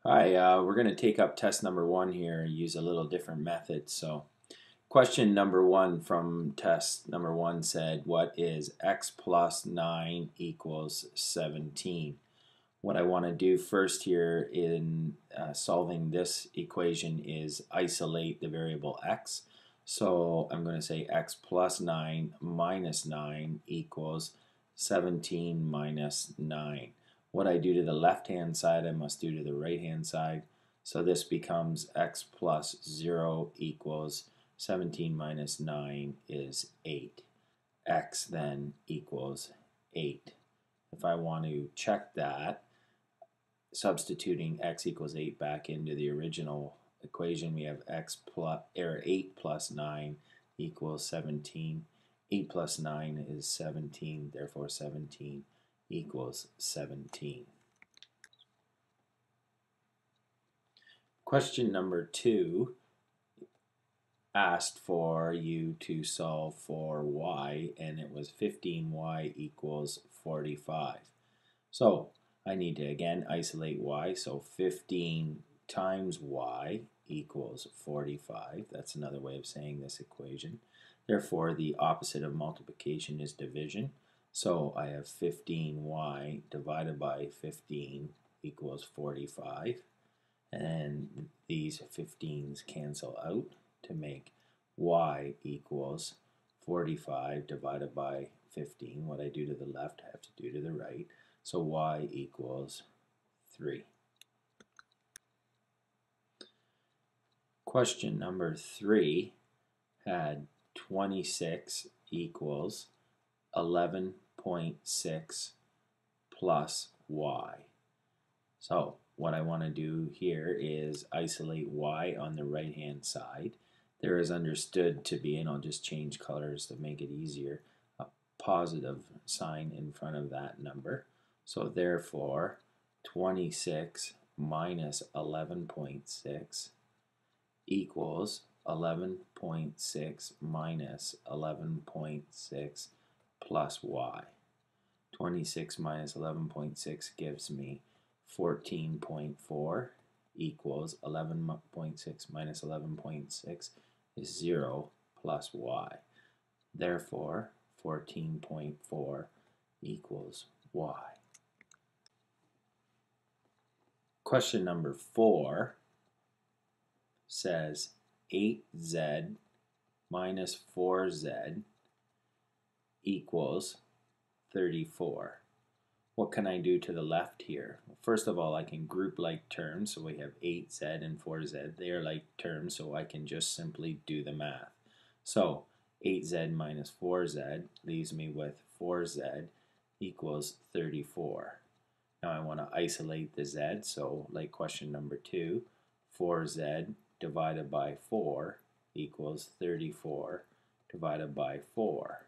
Hi, we're going to take up test number 1 here and use a little different method. So question number 1 from test number 1 said, what is x plus 9 equals 17? What I want to do first here in solving this equation is isolate the variable x. So I'm going to say x plus 9 minus 9 equals 17 minus 9. What I do to the left-hand side, I must do to the right-hand side. So this becomes x plus 0 equals 17 minus 9 is 8. X then equals 8. If I want to check that, substituting x equals 8 back into the original equation, we have 8 plus 9 equals 17. 8 plus 9 is 17, therefore 17 equals 17. Question number 2 asked for you to solve for y, and it was 15y equals 45. So I need to again isolate y, so 15 times y equals 45. That's another way of saying this equation. Therefore, the opposite of multiplication is division. So I have 15y divided by 15 equals 45. And these 15s cancel out to make y equals 45 divided by 15. What I do to the left, I have to do to the right. So y equals 3. Question number 3 had 26 equals 11.6 plus y. So what I want to do here is isolate y on the right hand side. There is understood to be, and I'll just change colors to make it easier, a positive sign in front of that number. So therefore 26 minus 11.6 equals 11.6 minus 11.6 plus y. 26 minus 11.6 gives me 14.4 equals 11.6 minus 11.6 is 0 plus y. Therefore, 14.4 equals y. Question number 4 says 8z minus 4z equals 34. What can I do to the left here? Well, first of all, I can group like terms. So we have 8z and 4z. They are like terms, so I can just simply do the math. So 8z minus 4z leaves me with 4z equals 34. Now I want to isolate the z, so like question number 2, 4z divided by 4 equals 34 divided by 4.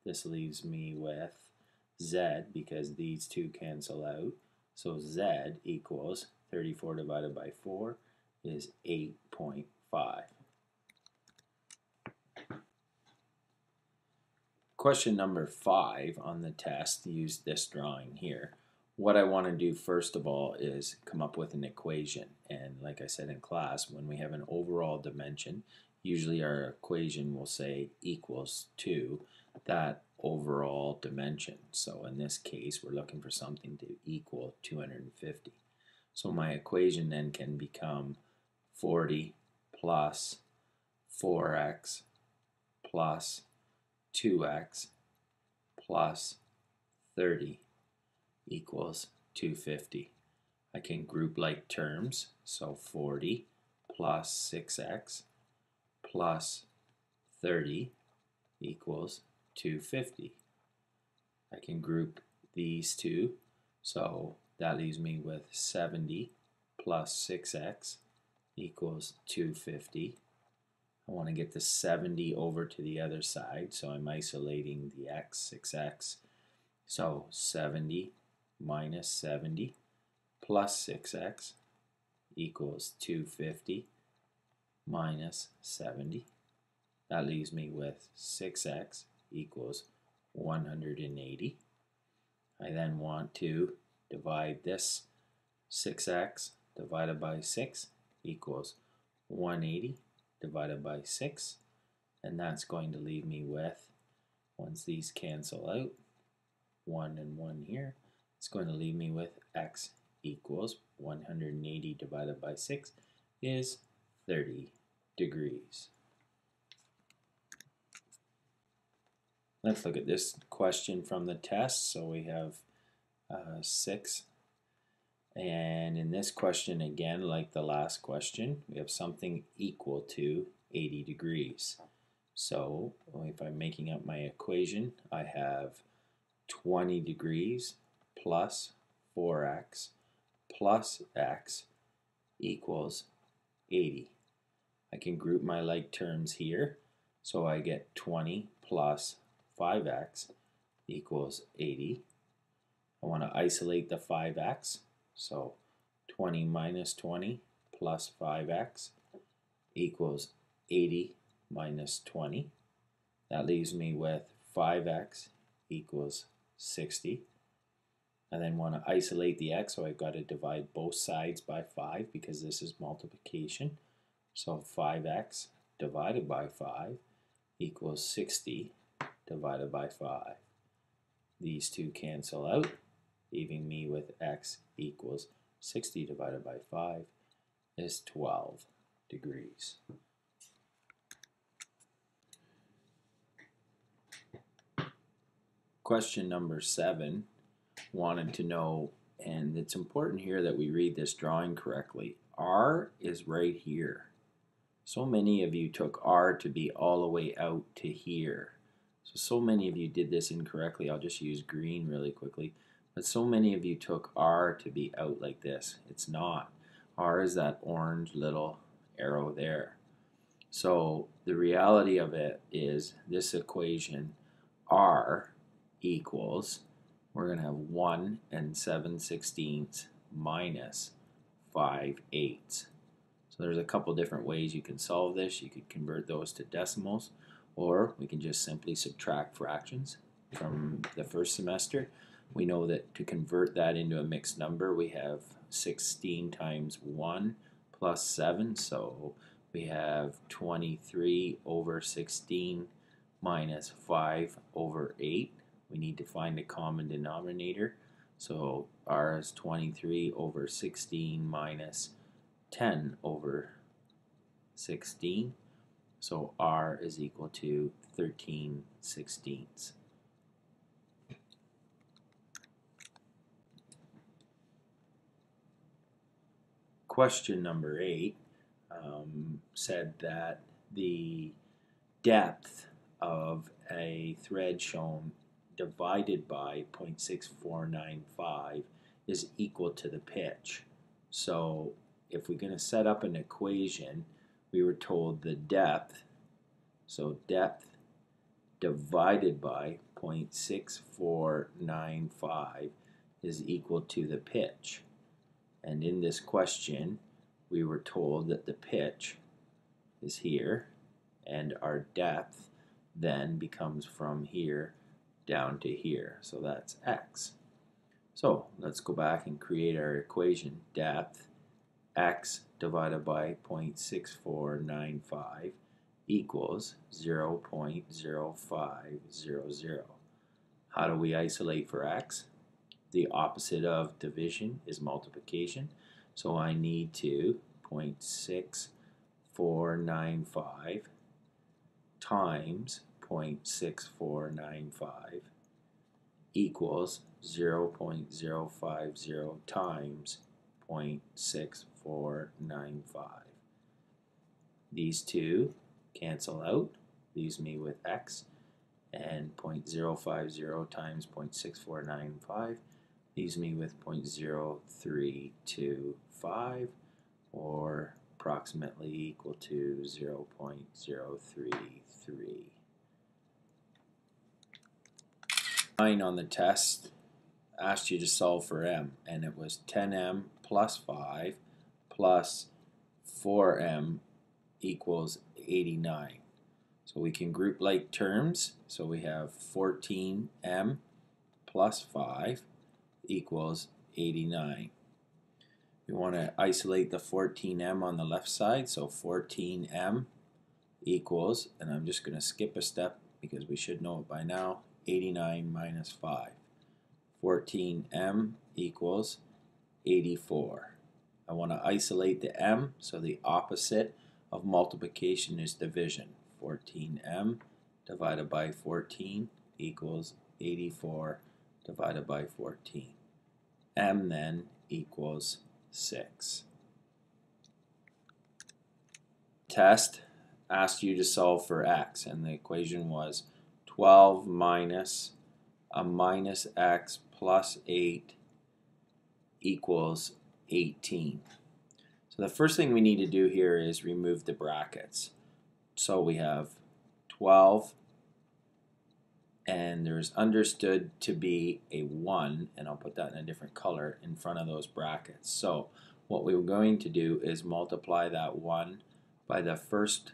This leaves me with z, because these two cancel out, so z equals 34 divided by 4 is 8.5. Question number 5 on the test used this drawing here. What I want to do first of all is come up with an equation, and like I said in class, when we have an overall dimension, usually our equation will say equals to that overall dimension. So in this case, we're looking for something to equal 250. So my equation then can become 40 plus 4x plus 2x plus 30 equals 250. I can group like terms, so 40 plus 6x plus 30 equals 250. I can group these two, so that leaves me with 70 plus 6x equals 250. I want to get the 70 over to the other side, so I'm isolating the x, 6x. So 70 minus 70 plus 6x equals 250 minus 70. That leaves me with 6x equals 180. I then want to divide this 6x divided by 6 equals 180 divided by 6, and that's going to leave me with, once these cancel out, 1 and 1 here, it's going to leave me with x equals 180 divided by 6 is 30 degrees. Let's look at this question from the test. So we have 6, and in this question again, like the last question, we have something equal to 80 degrees. So if I'm making up my equation, I have 20 degrees plus 4x plus x equals 80. I can group my like terms here, so I get 20 plus 5x equals 80. I want to isolate the 5x, so 20 minus 20 plus 5x equals 80 minus 20. That leaves me with 5x equals 60. I then want to isolate the x, so I've got to divide both sides by 5 because this is multiplication. So 5x divided by 5 equals 60 divided by 5. These two cancel out, leaving me with x equals 60 divided by 5 is 12 degrees. Question number 7 wanted to know, and it's important here that we read this drawing correctly. R is right here. So many of you took R to be all the way out to here. So many of you did this incorrectly. I'll just use green really quickly. But so many of you took R to be out like this. It's not. R is that orange little arrow there. So the reality of it is this equation, R equals, we're going to have 1 and 7/16 minus 5/8. So there's a couple different ways you can solve this. You could convert those to decimals, or we can just simply subtract fractions from the first semester. We know that to convert that into a mixed number, we have 16 times 1 plus 7, so we have 23 over 16 minus 5 over 8. We need to find a common denominator, so R is 23 over 16 minus 10 over 16. So R is equal to 13/16. Question number 8 said that the depth of a thread shown divided by 0.6495 is equal to the pitch. So if we're going to set up an equation, we were told the depth, so depth divided by 0.6495 is equal to the pitch. And in this question, we were told that the pitch is here, and our depth then becomes from here down to here. So that's x. So let's go back and create our equation. Depth, x divided by 0.6495 equals 0.0500. How do we isolate for x? The opposite of division is multiplication. So I need to 0.6495 times 0.6495 equals 0.050 times 0.6495. These two cancel out, leaves me with x, and 0.050 times 0.6495 leaves me with 0.0325, or approximately equal to 0.033. 9 on the test asked you to solve for m, and it was 10m plus 5 plus 4m equals 89. So we can group like terms. So we have 14m plus 5 equals 89. We want to isolate the 14m on the left side, so 14m equals, and I'm just going to skip a step because we should know it by now, 89 minus 5. 14m equals 84. I want to isolate the m, so the opposite of multiplication is division. 14m divided by 14 equals 84 divided by 14. M then equals 6. Test asked you to solve for x, and the equation was 12 minus a minus x plus 8 equals 18. So the first thing we need to do here is remove the brackets. So we have 12, and there's understood to be a 1, and I'll put that in a different color in front of those brackets. So what we're going to do is multiply that 1 by the first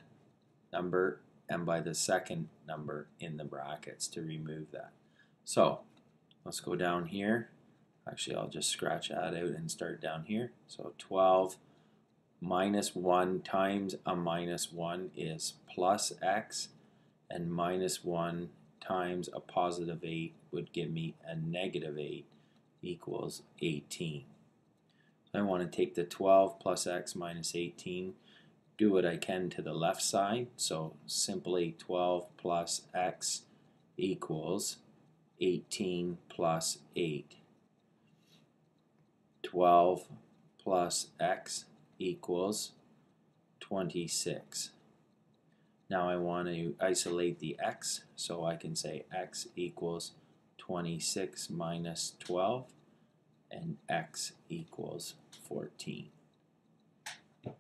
number and by the second number in the brackets to remove that. So let's go down here. Actually, I'll just scratch that out and start down here. So 12 minus 1 times a minus 1 is plus x, and minus 1 times a positive 8 would give me a negative 8 equals 18. I want to take the 12 plus x minus 18, do what I can to the left side, so simply 12 plus x equals 18 plus 8. 12 plus x equals 26. Now I want to isolate the x, so I can say x equals 26 minus 12, and x equals 14. Okay.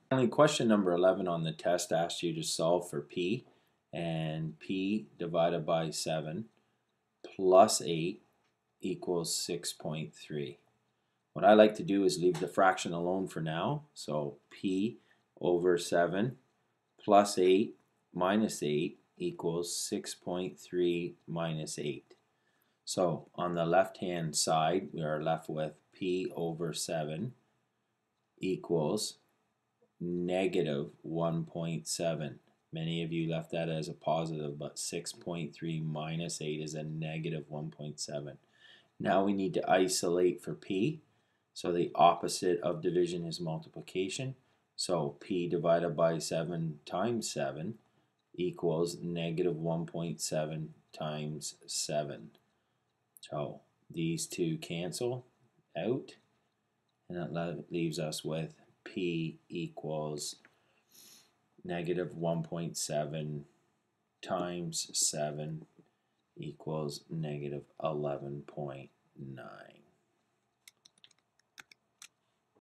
Finally, question number 11 on the test asked you to solve for p, and p divided by 7 plus 8 equals 6.3. What I like to do is leave the fraction alone for now, so p over 7 plus 8 minus 8 equals 6.3 minus 8. So on the left hand side we are left with p over 7 equals negative 1.7. Many of you left that as a positive, but 6.3 minus 8 is a negative 1.7. Now we need to isolate for p. So the opposite of division is multiplication. So p divided by 7 times 7 equals negative 1.7 times 7. So these two cancel out, and that leaves us with p equals negative 1.7 times 7 equals negative 11.9.